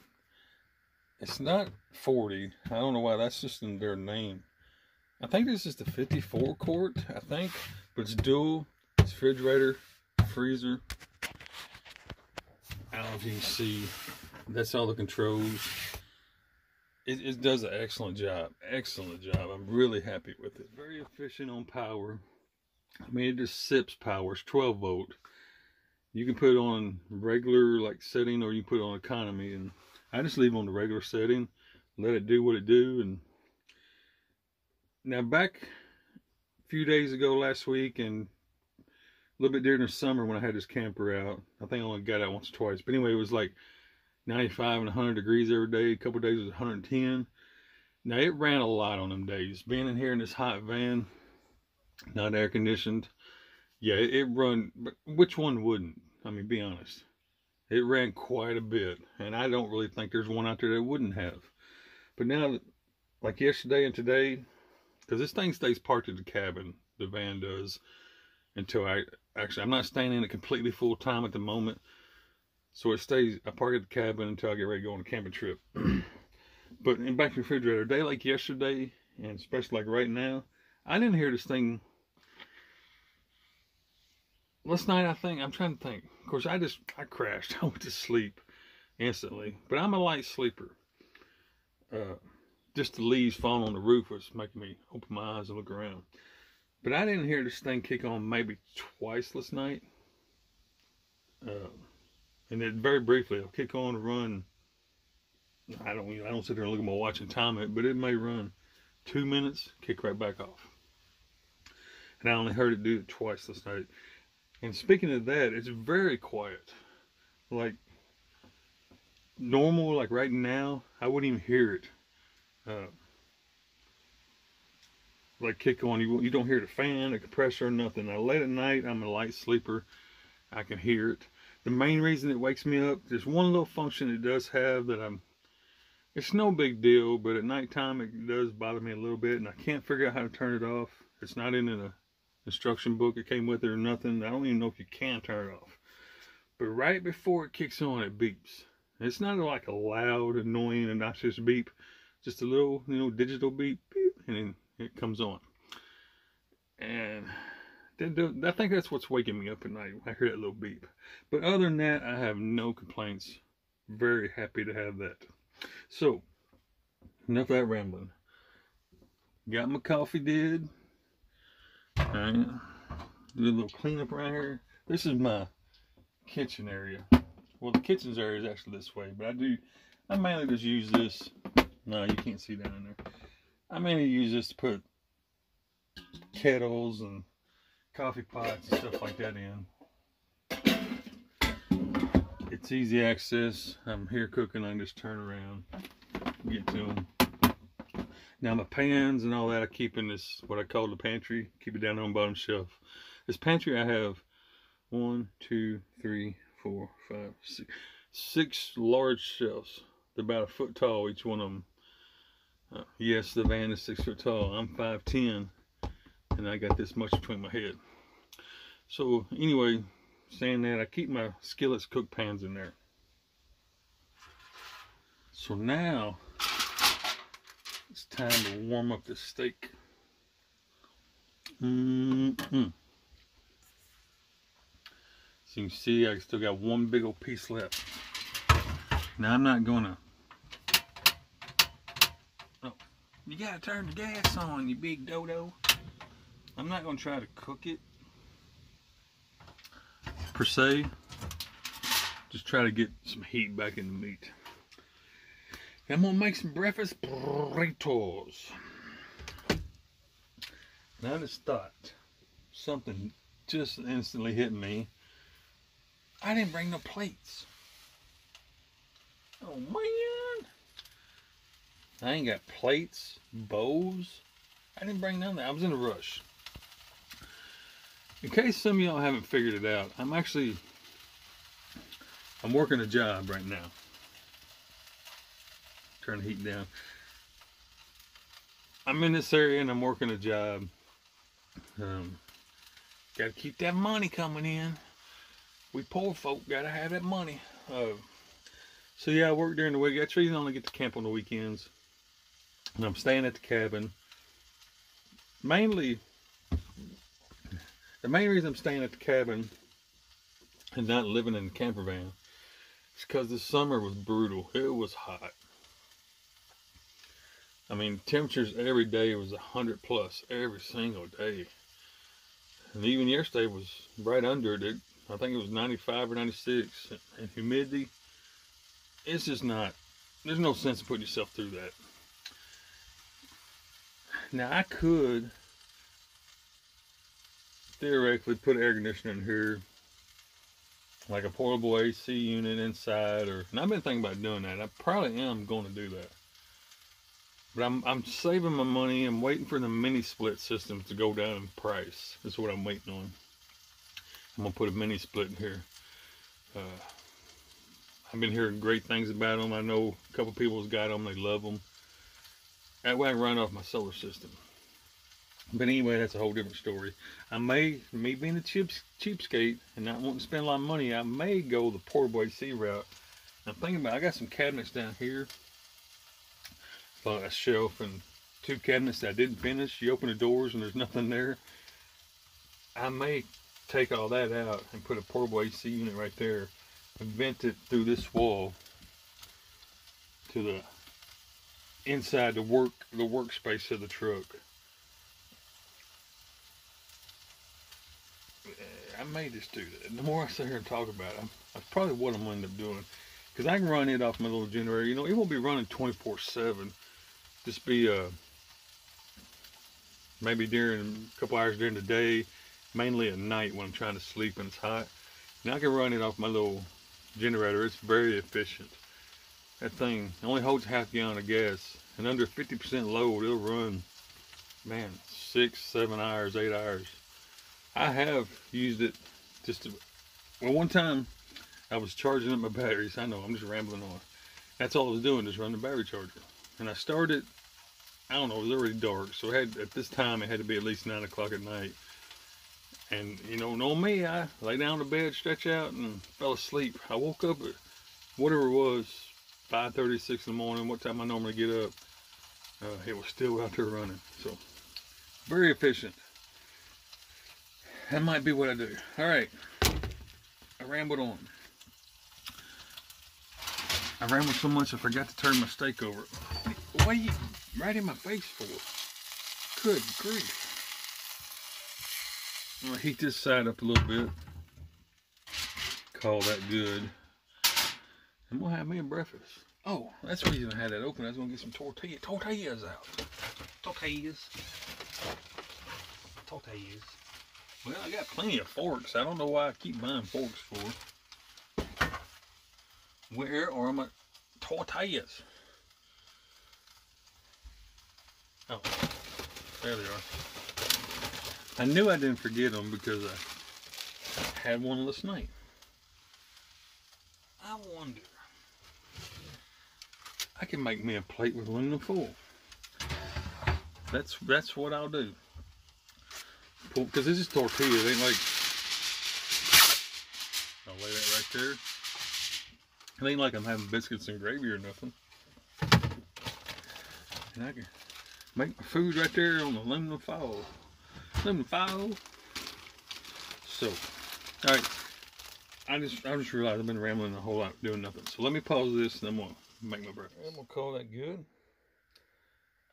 It's not 40. I don't know why, that's just in their name. I think this is the 54 quart, I think, but it's dual. It's refrigerator, freezer. I don't know if you can see. That's all the controls. It does an excellent job. Excellent job. I'm really happy with it. Very efficient on power. I mean, it just sips power. It's 12 volt. You can put it on regular like setting, or you put it on economy, and I just leave it on the regular setting, let it do what it do. And now back a few days ago, last week, and a little bit during the summer when I had this camper out, I think I only got out once or twice, but anyway, it was like 95 and 100 degrees every day. A couple of days it was 110. Now it ran a lot on them days. Being in here in this hot van, not air conditioned, yeah, it run, but which one wouldn't? I mean, be honest. It ran quite a bit, and I don't really think there's one out there that wouldn't have. But now, like yesterday and today, because this thing stays parked at the cabin, the van does, until I'm not staying in it completely full time at the moment. So it stays, I park at the cabin until I get ready to go on a camping trip. But in back to the refrigerator, a day like yesterday, and especially like right now, I didn't hear this thing. Last night, I think, I'm trying to think. Of course, I crashed. I went to sleep instantly. But I'm a light sleeper. Just the leaves falling on the roof was making me open my eyes and look around. But I didn't hear this thing kick on maybe twice last night. And then very briefly, it'll kick on and run. I don't sit there and look at my watch and time it, but it may run 2 minutes, kick right back off. And I only heard it do it twice last night. And speaking of that, it's very quiet. Like normal, like right now, I wouldn't even hear it. Like kick on, you don't hear the fan, the compressor, or nothing. Now late at night, I'm a light sleeper. I can hear it. The main reason it wakes me up, there's one little function it does have that it's no big deal, but at nighttime it does bother me a little bit, and I can't figure out how to turn it off. It's not in the instruction book it came with it or nothing. I don't even know if you can turn it off. But right before it kicks on, it beeps. It's not like a loud, annoying, obnoxious beep. Just a little, digital beep, beep, and then it comes on. And I think that's what's waking me up at night. I hear that little beep. But other than that, I have no complaints. Very happy to have that. So, enough of that rambling. Got my coffee did. Alright. Do a little cleanup around here. This is my kitchen area. Well, the kitchen's area is actually this way, but I mainly just use this. No, you can't see down in there. I mainly use this to put kettles and coffee pots and stuff like that in. It's easy access. I'm here cooking, I can just turn around, get to them. Now my pans and all that I keep in this, what I call the pantry. Keep it down on the bottom shelf. This pantry I have 1, 2, 3, 4, 5, 6 large shelves. They're about a foot tall, each one of them. Yes, the van is 6 foot tall. I'm 5'10", and I got this much between my head. So anyway, saying that, I keep my skillets, cook pans in there. So now it's time to warm up the steak. So you can see I still got one big old piece left. Now I'm not gonna, oh, you gotta turn the gas on, you big dodo. I'm not gonna try to cook it per se. Just try to get some heat back in the meat. I'm gonna make some breakfast burritos. Now I just thought, something just instantly hit me. I didn't bring no plates. Oh man. I ain't got plates, bowls. I didn't bring none of that. I was in a rush. In case some of y'all haven't figured it out, I'm working a job right now. Turn the heat down. I'm in this area and I'm working a job. Gotta keep that money coming in. We poor folk gotta have that money. So yeah, I work during the week. That's the reason I only get to camp on the weekends. And I'm staying at the cabin. Mainly, the main reason I'm staying at the cabin and not living in the camper van is because this summer was brutal. It was hot. I mean, temperatures every day was 100 plus every single day. And even yesterday was right under it. I think it was 95 or 96. And humidity, it's just not, there's no sense in putting yourself through that. Now I could theoretically put an air conditioner in here, like a portable AC unit inside, and I've been thinking about doing that. I probably am going to do that. But I'm saving my money. I'm waiting for the mini split system to go down in price. That's what I'm waiting on. I'm gonna put a mini split in here. I've been hearing great things about them. I know a couple people's got them. They love them. That way I can run off my solar system. But anyway, that's a whole different story. I me being a cheapskate and not wanting to spend a lot of money, I may go the portable AC route. I'm thinking about, I got some cabinets down here. A shelf and 2 cabinets that I didn't finish. You open the doors and there's nothing there. I may take all that out and put a portable AC unit right there and vent it through this wall to the inside the workspace of the truck. I may just do that. The more I sit here and talk about it, that's probably what I'm going to end up doing. Because I can run it off my little generator. You know, it won't be running 24/7. Just be maybe during a couple hours during the day, mainly at night when I'm trying to sleep and it's hot. Now I can run it off my little generator. It's very efficient. That thing only holds half a gallon of gas, and under 50% load, it'll run, man, 6, 7 hours, 8 hours. I have used it just to, well, one time I was charging up my batteries. I know, I'm just rambling on. That's all I was doing, just run the battery charger. And I started, I don't know, it was already dark. So at this time, it had to be at least 9 o'clock at night. And, you know me, I lay down on the bed, stretch out, and fell asleep. I woke up at whatever it was, 5:30, 6 in the morning, what time I normally get up. It was still out there running. So, very efficient. That might be what I do. All right. I rambled on. I rambled so much I forgot to turn my steak over. What are you right in my face for? Good grief. I'm gonna heat this side up a little bit. Call that good. And we'll have me a breakfast. Oh, that's the reason I had that open. I was gonna get some tortillas out. Tortillas. Well, I got plenty of forks. I don't know why I keep buying forks for. Where are my tortillas? Oh, there they are. I knew I didn't forget them because I had one last night. I wonder. I can make me a plate with aluminum foil. That's what I'll do. Because this is tortillas. It ain't like. I'll lay that right there. It ain't like I'm having biscuits and gravy or nothing. And I can make my food right there on the aluminum foil. So, all right. I just realized I've been rambling a whole lot doing nothing. So let me pause this and I'm gonna make my breakfast. I'm gonna call that good.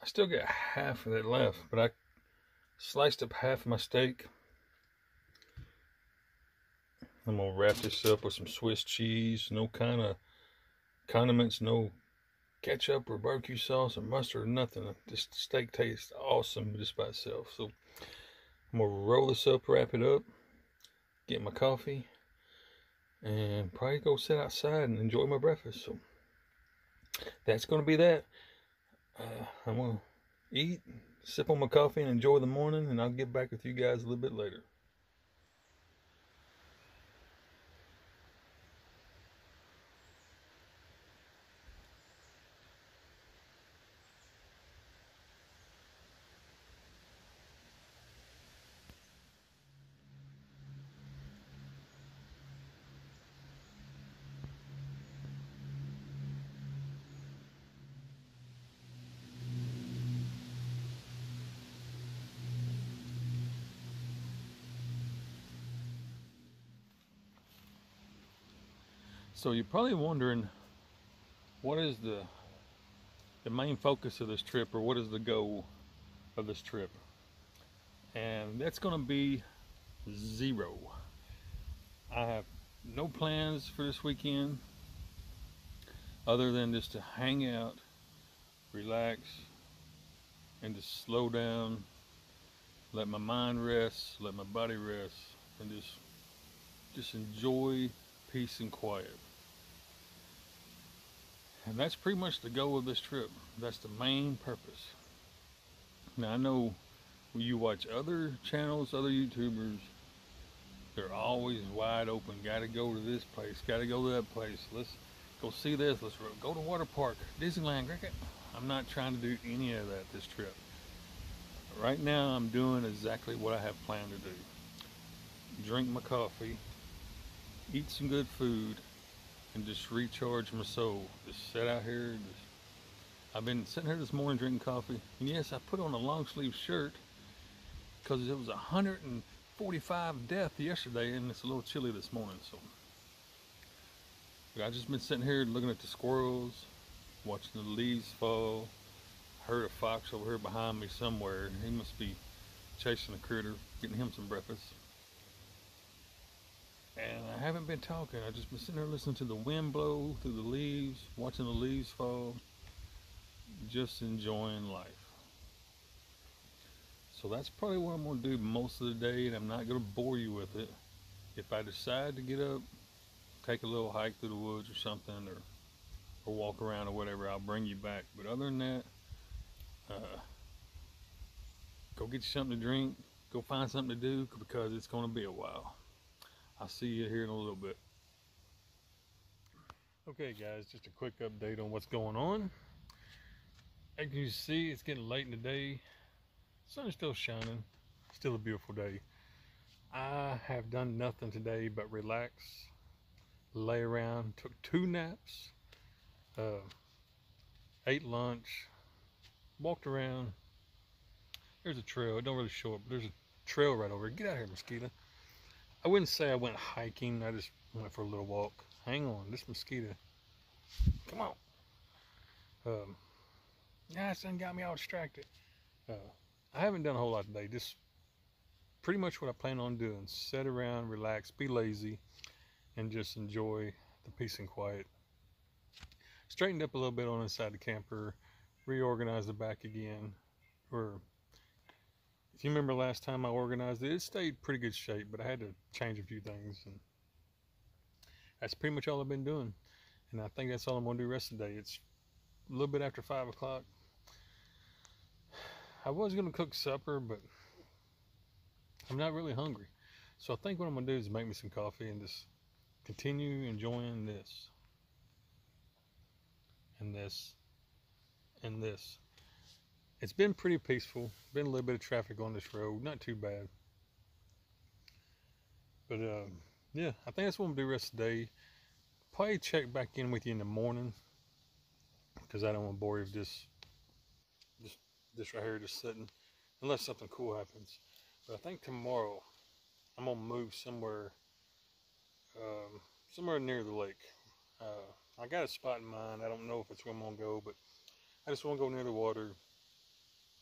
I still got half of that left, but I sliced up half of my steak. I'm gonna wrap this up with some Swiss cheese, no kind of condiments, no ketchup or barbecue sauce or mustard or nothing. This steak tastes awesome just by itself. So I'm gonna roll this up, wrap it up, get my coffee, and probably go sit outside and enjoy my breakfast. So that's gonna be that. I'm gonna eat, sip on my coffee, and enjoy the morning, and I'll get back with you guys a little bit later. So you're probably wondering, what is the main focus of this trip, or what is the goal of this trip? And that's going to be zero. I have no plans for this weekend other than just to hang out, relax, and just slow down, let my mind rest, let my body rest, and just enjoy peace and quiet. And that's pretty much the goal of this trip. That's the main purpose. Now I know when you watch other channels, other YouTubers, they're always wide open. Gotta go to this place, gotta go to that place. Let's go see this, let's go to water park, Disneyland. I'm not trying to do any of that this trip. Right now I'm doing exactly what I have planned to do. Drink my coffee, eat some good food, and just recharge my soul. Just sit out here. I've been sitting here this morning drinking coffee, and yes, I put on a long sleeve shirt because it was 145 depth yesterday, and it's a little chilly this morning. So I've just been sitting here looking at the squirrels, watching the leaves fall. Heard a fox over here behind me somewhere. He must be chasing a critter, getting him some breakfast. And I haven't been talking. I've just been sitting there listening to the wind blow through the leaves, watching the leaves fall, just enjoying life. So that's probably what I'm going to do most of the day, and I'm not going to bore you with it. If I decide to get up, take a little hike through the woods or something, or walk around or whatever, I'll bring you back. But other than that, go get you something to drink, go find something to do, because it's going to be a while. I'll see you here in a little bit. Okay guys, just a quick update on what's going on. As you can see, it's getting late in the day. The sun is still shining. Still a beautiful day. I have done nothing today but relax, lay around, took 2 naps, ate lunch, walked around. There's a trail. It don't really show up, but there's a trail right over here. Get out here, mosquito. I wouldn't say I went hiking. I just went for a little walk. Hang on, this mosquito. Come on. Yeah, this thing got me all distracted. I haven't done a whole lot today. Just pretty much what I plan on doing. Sit around, relax, be lazy, and just enjoy the peace and quiet. Straightened up a little bit on inside the camper, reorganized the back again. Or if you remember last time I organized it, it stayed pretty good shape, but I had to change a few things, and that's pretty much all I've been doing. And I think that's all I'm gonna do the rest of the day. It's a little bit after 5 o'clock. I was gonna cook supper, but I'm not really hungry. So I think what I'm gonna do is make me some coffee and just continue enjoying this and this and this. It's been pretty peaceful. Been a little bit of traffic on this road, not too bad. But yeah, I think that's what I'm gonna do the rest of the day. Probably check back in with you in the morning, because I don't want to bore you with this right here just sitting, unless something cool happens. But I think tomorrow I'm gonna move somewhere near the lake. I got a spot in mind. I don't know if it's where I'm gonna go, but I just want to go near the water,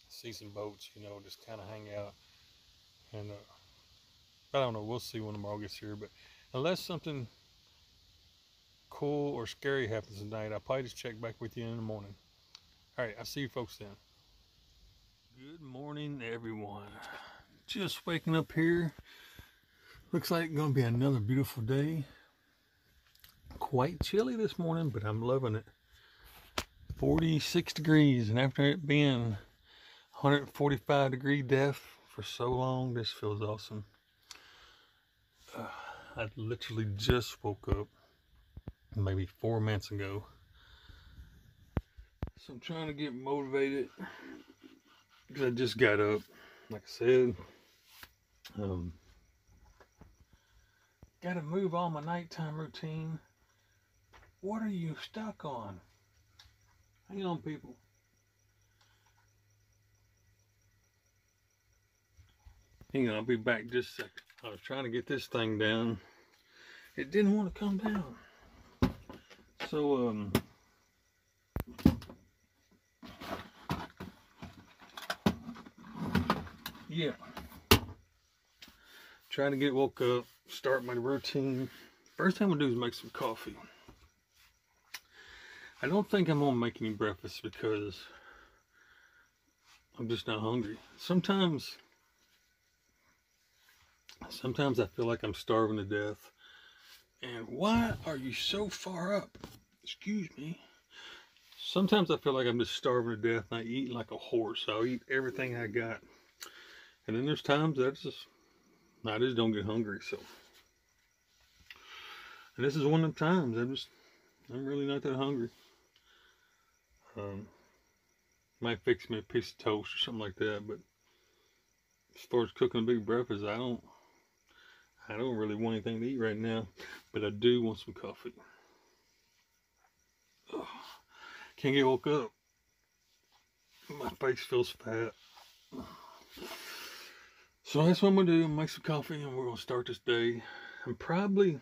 see some boats, you know, just kind of hang out. And I don't know, we'll see when tomorrow gets here. But unless something cool or scary happens tonight, I'll probably just check back with you in the morning. All right, I'll see you folks then. Good morning, everyone. Just waking up here. Looks like it's gonna be another beautiful day. Quite chilly this morning, but I'm loving it. 46 degrees, and after it being 145-degree depth for so long, this feels awesome. I literally just woke up maybe 4 minutes ago, so I'm trying to get motivated because I just got up, like I said. Gotta move all my nighttime routine. What are you stuck on? Hang on, people. Hang on, I'll be back just a second. I was trying to get this thing down. It didn't want to come down. So, yeah. Trying to get woke up, start my routine. First thing I'm gonna do is make some coffee. I don't think I'm gonna make any breakfast because I'm just not hungry. Sometimes I feel like I'm starving to death. And why are you so far up? Excuse me. Sometimes I feel like I'm just starving to death and I eat like a horse. I'll eat everything I got. And then there's times I just don't get hungry. So, and this is one of the times I'm really not that hungry. Might fix me a piece of toast or something like that, but as far as cooking a big breakfast, I don't really want anything to eat right now, but I do want some coffee. Ugh. Can't get woke up. My face feels fat. So that's what I'm gonna do. Make some coffee and we're gonna start this day. I'm probably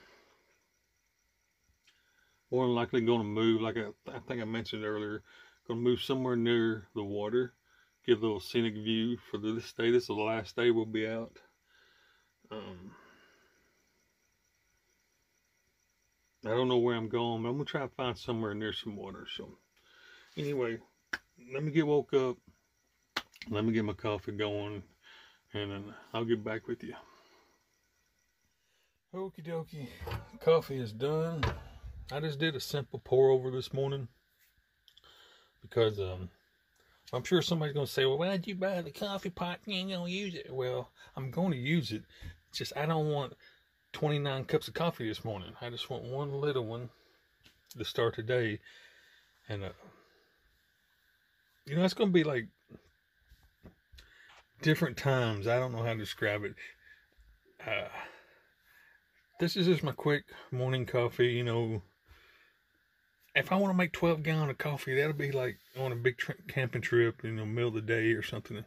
more than likely gonna move, like I think I mentioned earlier, gonna move somewhere near the water, give a little scenic view for this day. This is the last day we'll be out. I don't know where I'm going, but I'm gonna try to find somewhere near some water. So anyway, let me get woke up, let me get my coffee going, and then I'll get back with you. Okie dokie, coffee is done. I just did a simple pour over this morning because I'm sure somebody's gonna say, well, why'd you buy the coffee pot? You ain't gonna use it. Well, I'm gonna use it. It's just I don't want 29 cups of coffee this morning. I just want one little one to start the day. And you know, it's gonna be like different times. I don't know how to describe it. This is just my quick morning coffee. You know, if I want to make 12 gallons of coffee, that'll be like on a big camping trip, you know, middle of the day or something.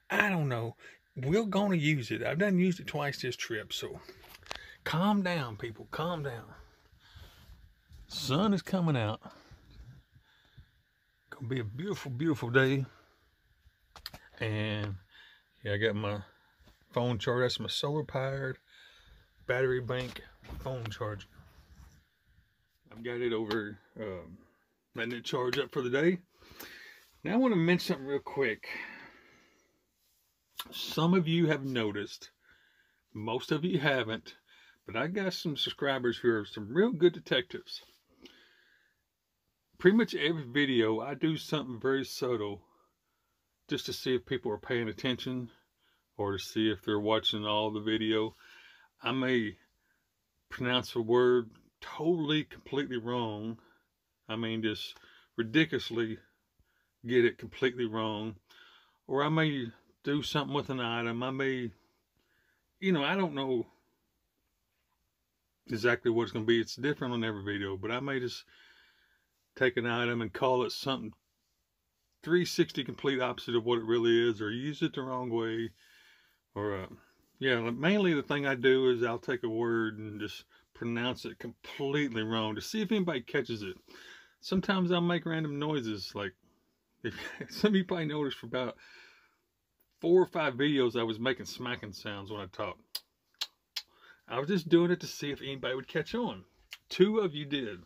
I don't know. We're gonna use it. I've done used it twice this trip, so calm down, people. Calm down. Sun is coming out. Gonna be a beautiful, beautiful day. And Yeah, I got my phone charger. That's my solar powered battery bank phone charger. I've got it over, letting it charge up for the day. Now I want to mention something real quick. Some of you have noticed, most of you haven't, but I got some subscribers who are some real good detectives. Pretty much every video I do something very subtle just to see if people are paying attention or to see if they're watching all the video. I may pronounce a word totally, completely wrong. I mean, just ridiculously get it completely wrong. Or I may do something with an item. I may, I don't know exactly what it's going to be. It's different on every video, but I may just take an item and call it something 360 complete opposite of what it really is, or use it the wrong way. Or, yeah, mainly the thing I do is I'll take a word and just pronounce it completely wrong to see if anybody catches it. Sometimes I'll make random noises, like, if some of you probably noticed for about 4 or 5 videos I was making smacking sounds when I talked. I was just doing it to see if anybody would catch on. 2 of you did.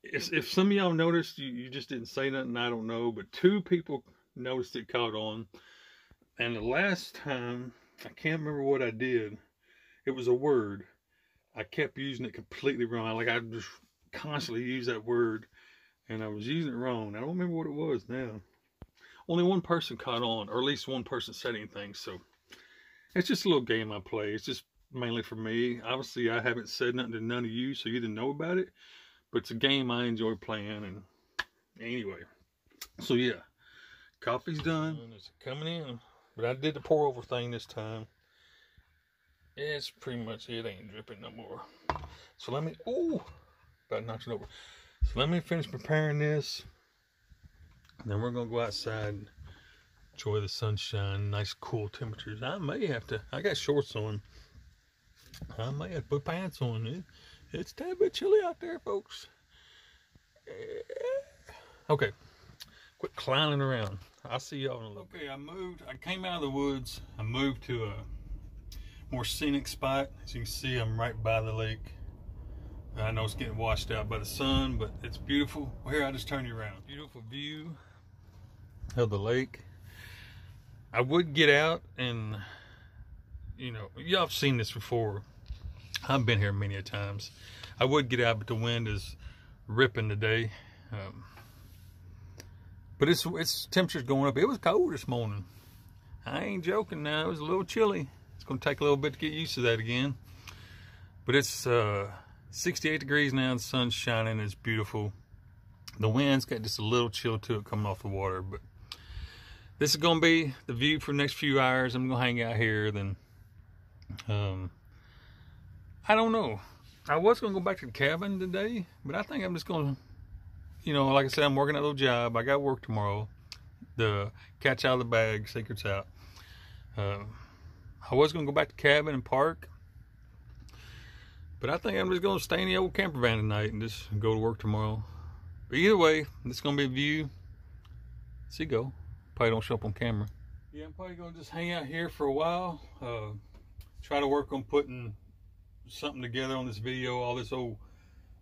If some of y'all noticed, you just didn't say nothing, I don't know, but 2 people noticed it caught on. And the last time, I can't remember what I did. It was a word. I kept using it completely wrong. Like, I just constantly use that word, and I was using it wrong. I don't remember what it was now. Only 1 person caught on, or at least 1 person said anything, so it's just a little game I play. It's just mainly for me. Obviously, I haven't said nothing to none of you, so you didn't know about it, but it's a game I enjoy playing. And anyway, so yeah, coffee's done. It's coming in, but I did the pour over thing this time. It's pretty much, it ain't dripping no more. So let me, about knocked it over. So let me finish preparing this. And then we're going to go outside and enjoy the sunshine, nice cool temperatures. I may have to, I got shorts on. I may have to put pants on. It's a tad bit chilly out there, folks. Okay, quit clowning around. I'll see y'all in a little bit. Okay, I came out of the woods. I moved to a more scenic spot. As you can see, I'm right by the lake. I know it's getting washed out by the sun, but it's beautiful. Well, here, I'll just turn you around. Beautiful view of the lake. I would get out and, y'all have seen this before. I've been here many a times. I would get out, but the wind is ripping today. But it's temperature's going up. It was cold this morning. I ain't joking now. It was a little chilly. It's going to take a little bit to get used to that again. But it's 68 degrees now. The sun's shining. It's beautiful. The wind's got just a little chill to it coming off the water. But this is going to be the view for the next few hours. I'm going to hang out here. Then, I don't know. I was going to go back to the cabin today, but I think I'm just going to, like I said, I'm working a little job. I got work tomorrow. The cat's out of the bag, secret's out. I was going to go back to the cabin and park, but I think I'm just going to stay in the old camper van tonight and just go to work tomorrow. But either way, this is going to be a view. See, go. Probably don't show up on camera. Yeah, I'm probably going to just hang out here for a while. Try to work on putting something together on this video. All this old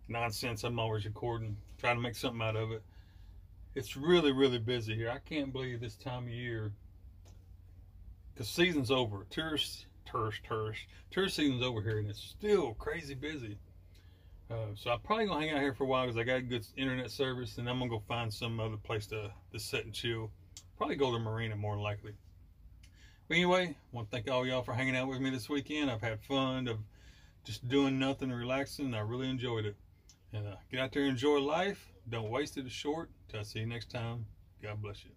nonsense I'm always recording. Trying to make something out of it. It's really, really busy here. I can't believe this time of year. The season's over. Tourist season's over here, and it's still crazy busy. So I'm probably gonna hang out here for a while because I got good internet service, and I'm gonna go find some other place to sit and chill. Probably go to the marina more than likely. But anyway, I want to thank all y'all for hanging out with me this weekend. I've had fun of just doing nothing, relaxing. I really enjoyed it. And get out there and enjoy life. Don't waste it. It's short. Till I see you next time. God bless you.